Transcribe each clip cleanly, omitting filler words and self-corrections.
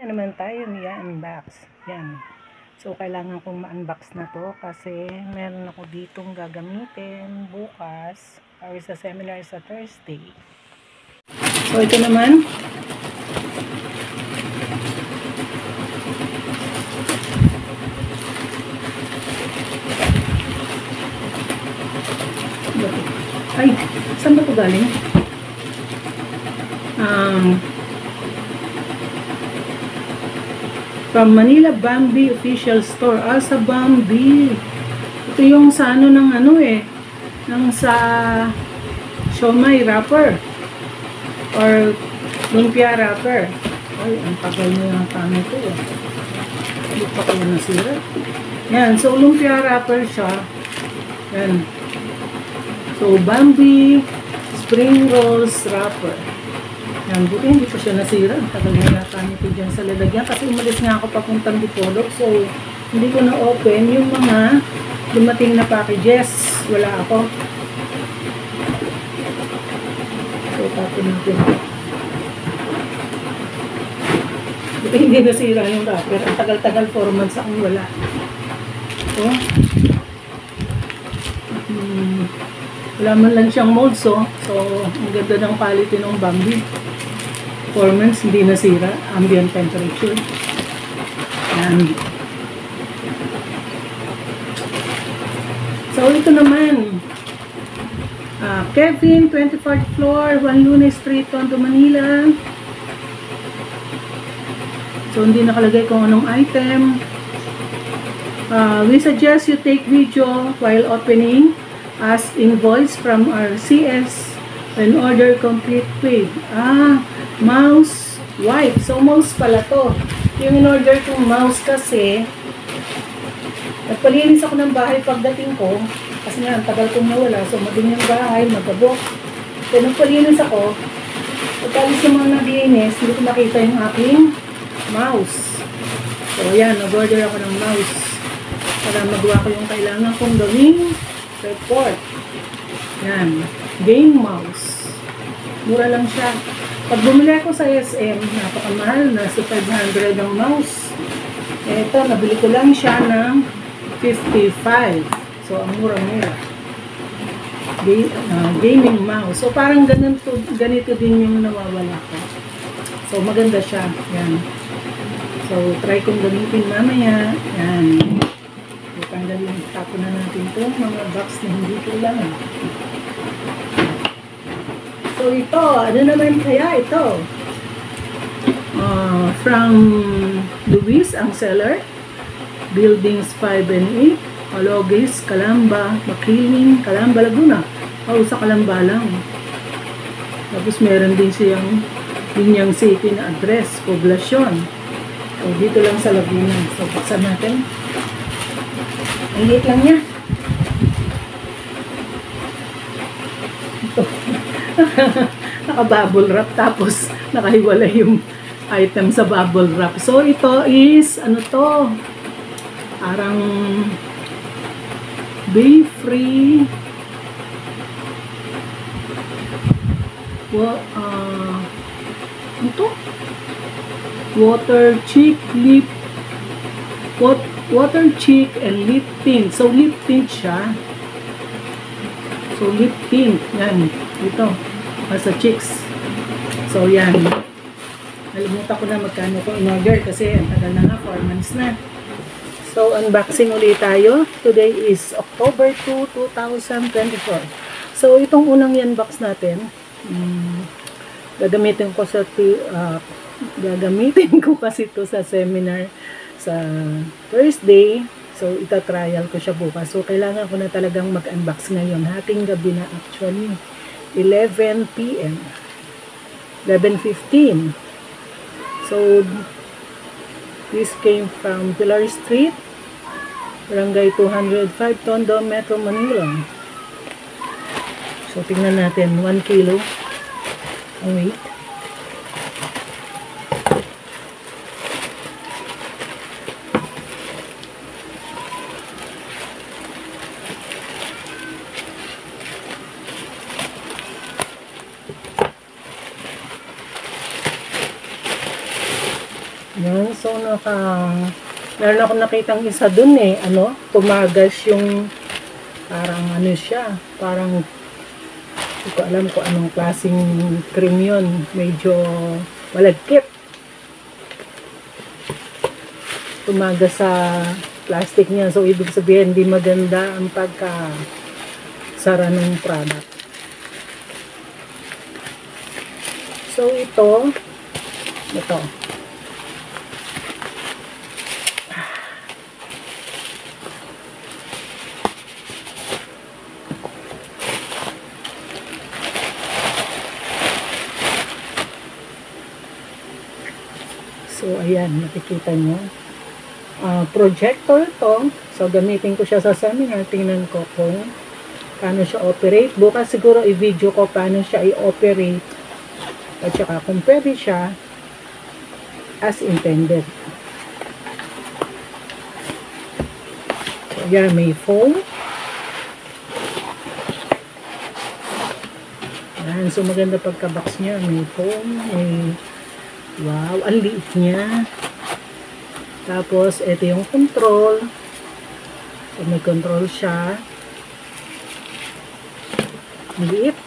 na naman tayo ni-unbox. Yan. So, kailangan kong ma-unbox na to kasi meron ako ditong gagamitin bukas para sa seminar sa Thursday. So, ito naman. Ay, saan ba ito galing? From Manila Bambi Official Store. Sa Bambi. Ito yung sa ano ng ano ng sa siomai wrapper. Or lumpia wrapper. Ay, ang tagal na yung tama ito Hindi pa kaya nasira. Yan, so lumpia wrapper siya. Yan. So, Bambi Spring Rolls Wrapper. Yan, buti hindi ko siya nasira. Ang tagal na yata nito dyan sa lalagyan. Kasi umalis nga ako papuntang Dipolog. So, hindi ko na-open yung mga dumating na packages. Wala ako. So, tapon natin. Buti hindi nasira yung wrapper. Ang tagal-tagal 4 months akong wala. So, wala man lang siyang molds, So, ang ganda ng quality ng Bambi. Performance, hindi nasira. Ambient temperature. Yan. So, ito naman. Kevin, 24th floor, Juan Lunes Street, Tondo, Manila. So, hindi nakalagay kung anong item. We suggest you take video while opening as invoice from our CS when order complete paid. Mouse wipe. So, mouse pala to. Yung in-order kong mouse kasi, nagpalinis ako ng bahay pagdating ko, kasi nga, ang tagal kong nawala. So, madumi yung bahay, magabok. So, nagpalinis ako, pagkalis yung mga naglinis, hindi ko makita yung aking mouse. So, yan, nag-order ako ng mouse para magawa ko yung kailangan kong gawing report. Yan, game mouse. Mura lang siya. Pag bumili ako sa SM, napakamahal, nasa 500 ang mouse. Ito, nabili ko lang siya ng 55. So, ang mura-mura. Gaming mouse. So, parang ganito din yung nawawala ko. So, maganda siya. Yan. So, try kong gamitin mamaya. Yan. Tanggalin, tapon na natin ito. Mga box na hindi kailangan. So, ito, ano naman kaya ito? From Luis, ang seller. Buildings 5 and 8. Alogis, Calamba, Makiling, Calamba, Laguna. Sa Calamba lang. Tapos, meron din siyang linyang city na address, poblasyon. So, dito lang sa Laguna. So, buksan natin. Ang liit lang niya. Ito. Naka-bubble wrap tapos nakahiwalay yung item sa bubble wrap. So, ito is, ano to? Parang Bay-Free ito? Water Chick Lip Water Chick and Lip Tint. So, lip tint siya. So, lip tint. Yan. Ito. Sa chicks. So, yan. Nalimutan ko na magkano ko in-order kasi ang tagal na nga, 4 months na. So, unboxing ulit tayo. Today is October 2, 2024. So, itong unang unbox natin, gagamitin ko kasi ito sa seminar sa Thursday. So, ita-trial ko siya bukas. So, kailangan ko na talagang mag-unbox ngayon. Hating gabi na actually. 11 p.m. 11:15. So, this came from Pilar Street, Barangay 205, Tondo, Metro Manila. So, tingnan natin. 1 kilo. Ang weight. Yan, so meron ako nakitang isa dun eh, tumagas yung, parang siya, parang, hindi ko alam kung anong klaseng cream yun, medyo malagkit. Tumagas sa plastic niya, so ibig sabihin, hindi maganda ang pagka-sara ng product. So, ito, so, ayan, nakikita nyo. Projector to. So, gamitin ko siya sa seminar. Tingnan ko kung paano siya operate. Bukas siguro i-video ko paano siya i-operate. At saka kung pwede siya as intended. So, yan, may foam. Yan, so maganda pagka-box niya. May foam, may wow, ang liit niya. Tapos, ito yung control. So, may control siya. Ang liit.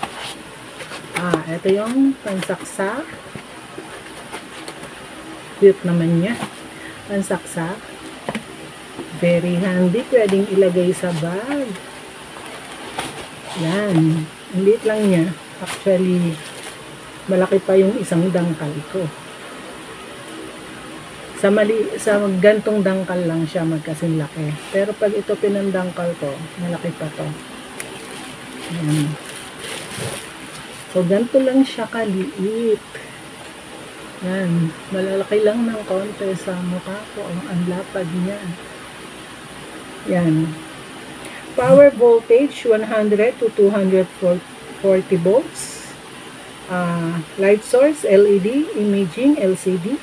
Ito yung pansaksak. Cute naman niya. Pansaksak. Very handy. Pwedeng ilagay sa bag. Yan. Ang liit lang niya. Actually, malaki pa yung isang dangkal ko. Sa gantong dangkal lang siya magkasing laki. Pero pag ito pinandangkal ko, malaki pa to. Yan. So, ganito lang siya kaliit. Yan. Malalaki lang ng konti sa mukha ko. Ang lapad niya. Yan. Power voltage, 100 to 240 volts. Light source, LED. Imaging, LCD.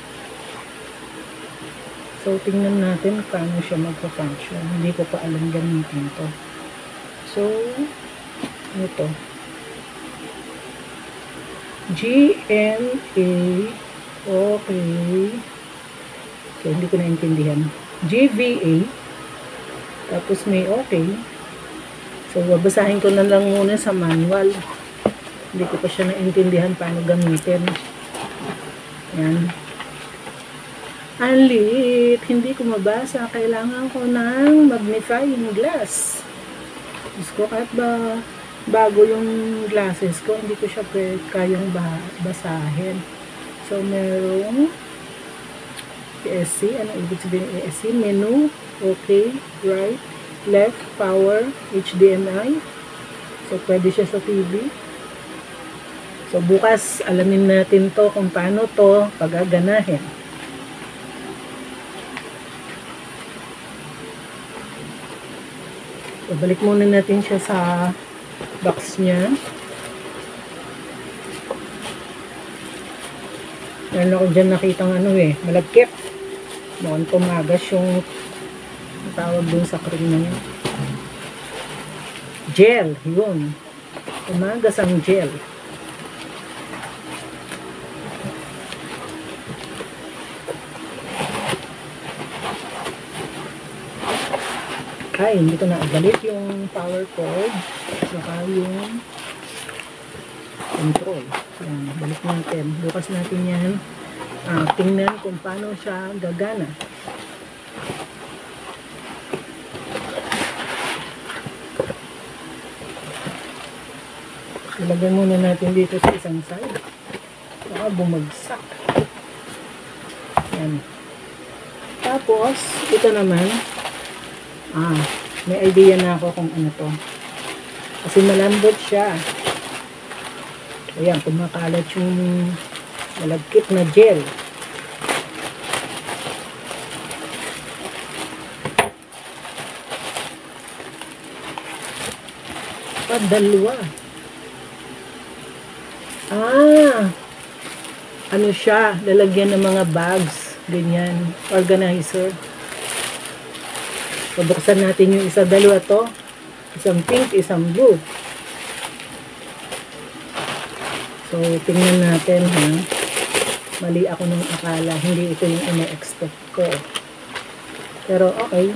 So, tingnan natin paano siya magpa-function. Hindi ko pa alam gamitin to. So, ito. GMA. Okay. So, hindi ko naintindihan. GVA. Tapos may okay. So, babasahin ko na lang muna sa manual. Hindi ko pa siya naintindihan paano gamitin. Yan. Ang liit. Hindi ko mabasa. Kailangan ko ng magnifying glass. Diyos ko, kahit ba bago yung glasses ko, hindi ko siya kayang basahin. So, merong ESC. Ano ibig sabihin ng ESC? Menu. Okay. Right. Left. Power. HDMI. So, pwede siya sa TV. So, bukas, alamin natin to kung paano to pagaganahin. So, balik muna natin siya sa box niya. Meron ako dyan nakitang malagkit. Mukhang tumagas yung tawag dun sa cream na yun. Gel, yun. Tumagas ang gel. Ay, hindi ko na balik yung power cord saka yung control. Yan, balik natin. Bukas natin yan. Tingnan kung paano siya gagana. Ilagay muna natin dito sa isang side. Saka bumagsak. Yan. Tapos, ito naman, may idea na ako kung ano to. Kasi malambot siya. Ayan, kumakalat yung malagkit na gel. Dalawa. Ano siya? Lalagyan ng mga bags. Ganyan. Organizer. Pabuksan natin yung isa, dalawa to. Isang pink, isang blue. So, tingnan natin, ha. Mali ako nung akala. Hindi ito yung ina-expect ko. Pero okay.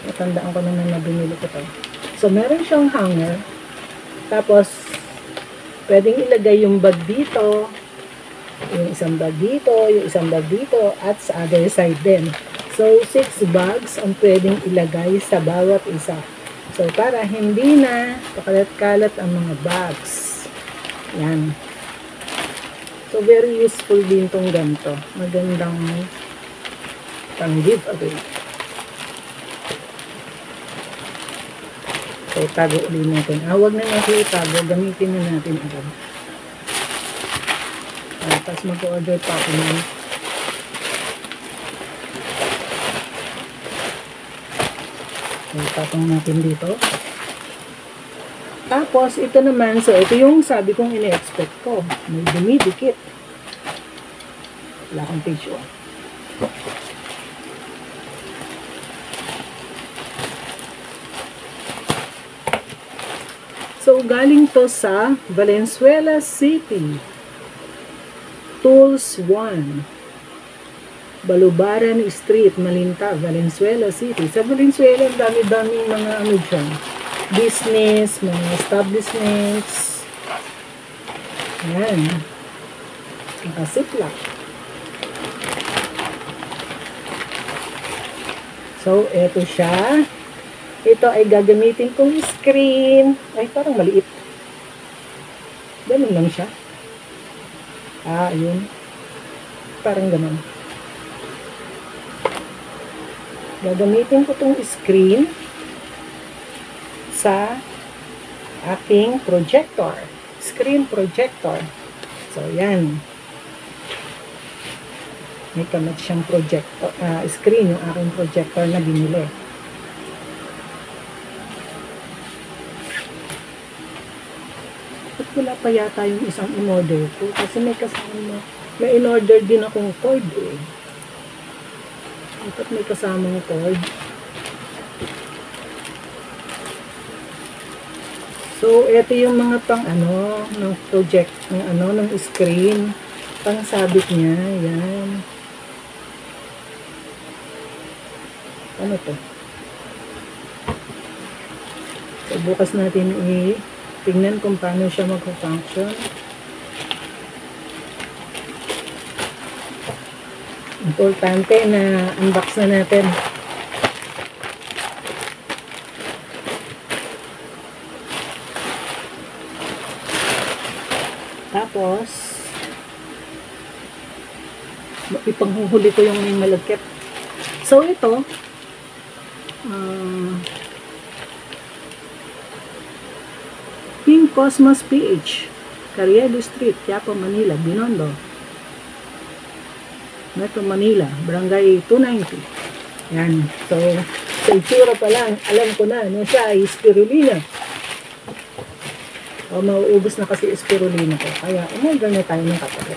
Natandaan ko naman na binili ko to. So, meron siyang hanger. Tapos, pwedeng ilagay yung bag dito. Yung isang bag dito. Yung isang bag dito. At sa other side din. So, 6 bags ang pwedeng ilagay sa bawat isa. So, para hindi na pakalat-kalat ang mga bags. Yan. So, very useful din tong ganito. Magandang pang giveaway. So, tago ulit natin. Huwag na natin itago. Gamitin na natin agad. Tapos mag-order pa ako nun. So, tapong natin dito. Tapos, ito naman, so ito yung sabi kong ina-expect ko. May dumidikit. Wala akong page 1. So, galing to sa Valenzuela City. Tools 1. Balubaran Street, Malinta, Valenzuela City. Sa Valenzuela, dami-daming mga ano dyan. Business, mga establishments. Ayan. Nakasiplak. So, eto siya. Ito ay gagamitin kong screen. Ay, parang maliit. Ganun lang siya. Ayun. Parang ganun. Gagamitin ko tong screen sa aking projector. Screen projector. So, yan. May kamat siyang projector, screen yung aking projector na binili. At wala pa yata yung isang in-order ko. Kasi may kasama, may in-order din akong cord eh. Dapat may kasamang cord. So, ito yung mga pang ano, ng project, ng ano, ng screen. Pang sabit niya. Yan. Ano to? So, bukas natin tingnan kung paano siya mag-function. Importante na unbox na natin. Tapos, ipanghuhuli ko yung may malagkit. So, ito, Pink Cosmos PH, Carielo Street, Quiapo, Manila, Binondo, Metro Manila, Barangay 290. Yan. So, sa itsura pa lang, alam ko na siya ay spirulina. O, mauubos na kasi spirulina ko. Kaya, umorder na tayo ng katabi.